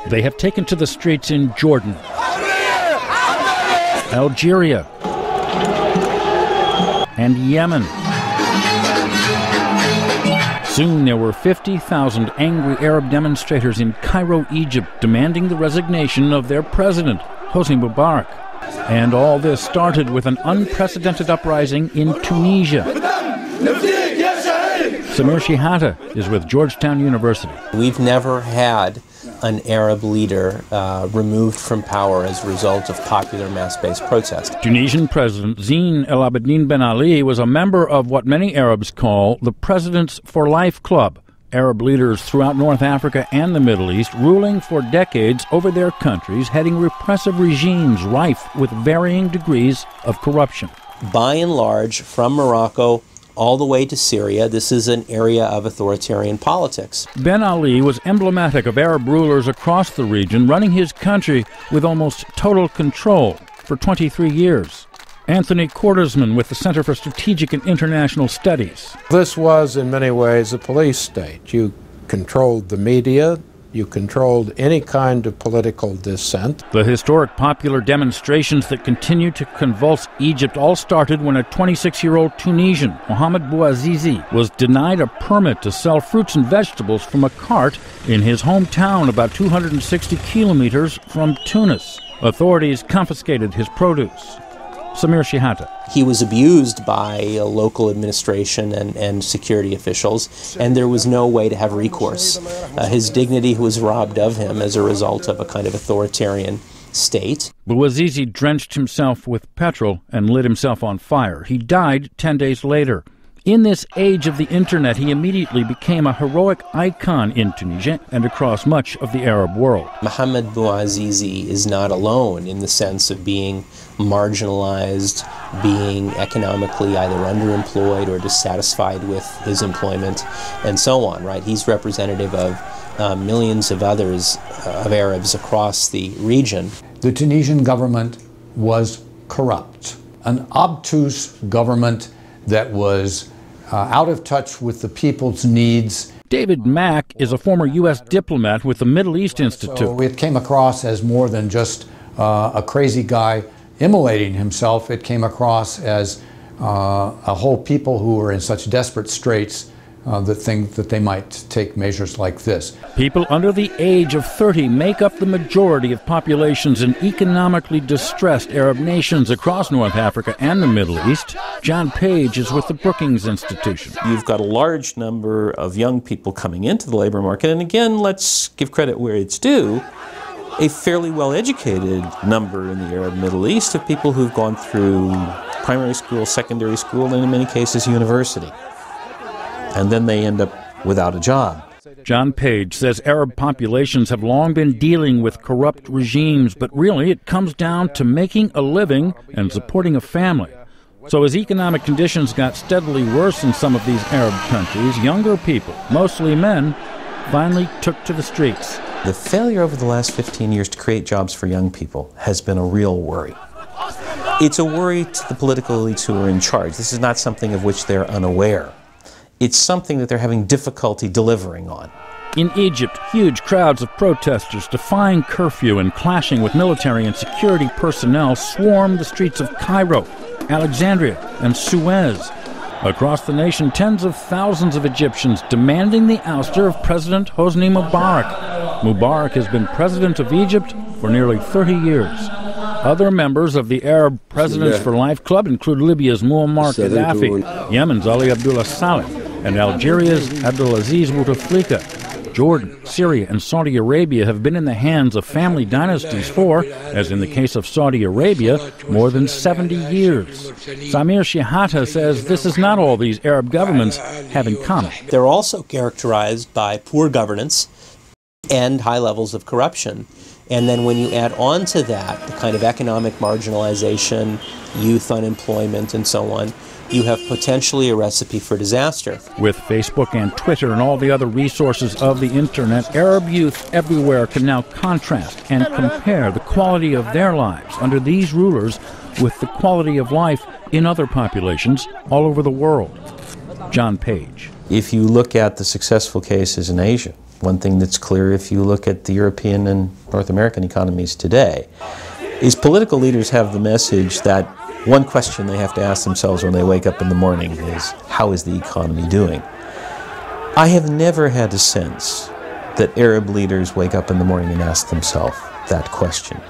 They have taken to the streets in Jordan, Algeria, and Yemen. Soon there were 50,000 angry Arab demonstrators in Cairo, Egypt, demanding the resignation of their president, Hosni Mubarak. And all this started with an unprecedented uprising in Tunisia. Samir Shihata is with Georgetown University. We've never had an Arab leader removed from power as a result of popular mass-based protest. Tunisian President Zine El Abidine Ben Ali was a member of what many Arabs call the Presidents for Life Club, Arab leaders throughout North Africa and the Middle East ruling for decades over their countries, heading repressive regimes rife with varying degrees of corruption. By and large, from Morocco all the way to Syria, this is an area of authoritarian politics. Ben Ali was emblematic of Arab rulers across the region, running his country with almost total control for 23 years. Anthony Cordesman with the Center for Strategic and International Studies. This was, in many ways, a police state. You controlled the media. You controlled any kind of political dissent. The historic popular demonstrations that continue to convulse Egypt all started when a 26-year-old Tunisian, Mohamed Bouazizi, was denied a permit to sell fruits and vegetables from a cart in his hometown about 260 kilometers from Tunis. Authorities confiscated his produce. Samir Shihata. He was abused by local administration and security officials, and there was no way to have recourse. His dignity was robbed of him as a result of a kind of authoritarian state. Bouazizi drenched himself with petrol and lit himself on fire. He died 10 days later. In this age of the internet, he immediately became a heroic icon in Tunisia and across much of the Arab world. Mohamed Bouazizi is not alone in the sense of being marginalized, being economically either underemployed or dissatisfied with his employment, and so on, right? He's representative of millions of others, of Arabs across the region. The Tunisian government was corrupt, an obtuse government that was out of touch with the people's needs. David Mack is a former U.S. diplomat with the Middle East Institute. So it came across as more than just a crazy guy immolating himself. It came across as a whole people who were in such desperate straits that think that they might take measures like this. People under the age of 30 make up the majority of populations in economically distressed Arab nations across North Africa and the Middle East. John Page is with the Brookings Institution. You've got a large number of young people coming into the labor market, and again, let's give credit where it's due, a fairly well-educated number in the Arab Middle East of people who've gone through primary school, secondary school, and in many cases university. And then they end up without a job. John Page says Arab populations have long been dealing with corrupt regimes, but really it comes down to making a living and supporting a family. So as economic conditions got steadily worse in some of these Arab countries, younger people, mostly men, finally took to the streets. The failure over the last 15 years to create jobs for young people has been a real worry. It's a worry to the political elites who are in charge. This is not something of which they're unaware. It's something that they're having difficulty delivering on. In Egypt, huge crowds of protesters defying curfew and clashing with military and security personnel swarmed the streets of Cairo, Alexandria, and Suez. Across the nation, tens of thousands of Egyptians demanding the ouster of President Hosni Mubarak. Mubarak has been president of Egypt for nearly 30 years. Other members of the Arab Presidents for Life Club include Libya's Muammar Gaddafi, Yemen's Ali Abdullah Saleh, and Algeria's Abdelaziz Bouteflika. Jordan, Syria, and Saudi Arabia have been in the hands of family dynasties for, as in the case of Saudi Arabia, more than 70 years. Samir Shihata says this is not all these Arab governments have in common. They're also characterized by poor governance and high levels of corruption. And then when you add on to that the kind of economic marginalization, youth unemployment, and so on, you have potentially a recipe for disaster. With Facebook and Twitter and all the other resources of the internet, Arab youth everywhere can now contrast and compare the quality of their lives under these rulers with the quality of life in other populations all over the world. John Page. If you look at the successful cases in Asia, one thing that's clear if you look at the European and North American economies today, is political leaders have the message that one question they have to ask themselves when they wake up in the morning is, how is the economy doing? I have never had a sense that Arab leaders wake up in the morning and ask themselves that question.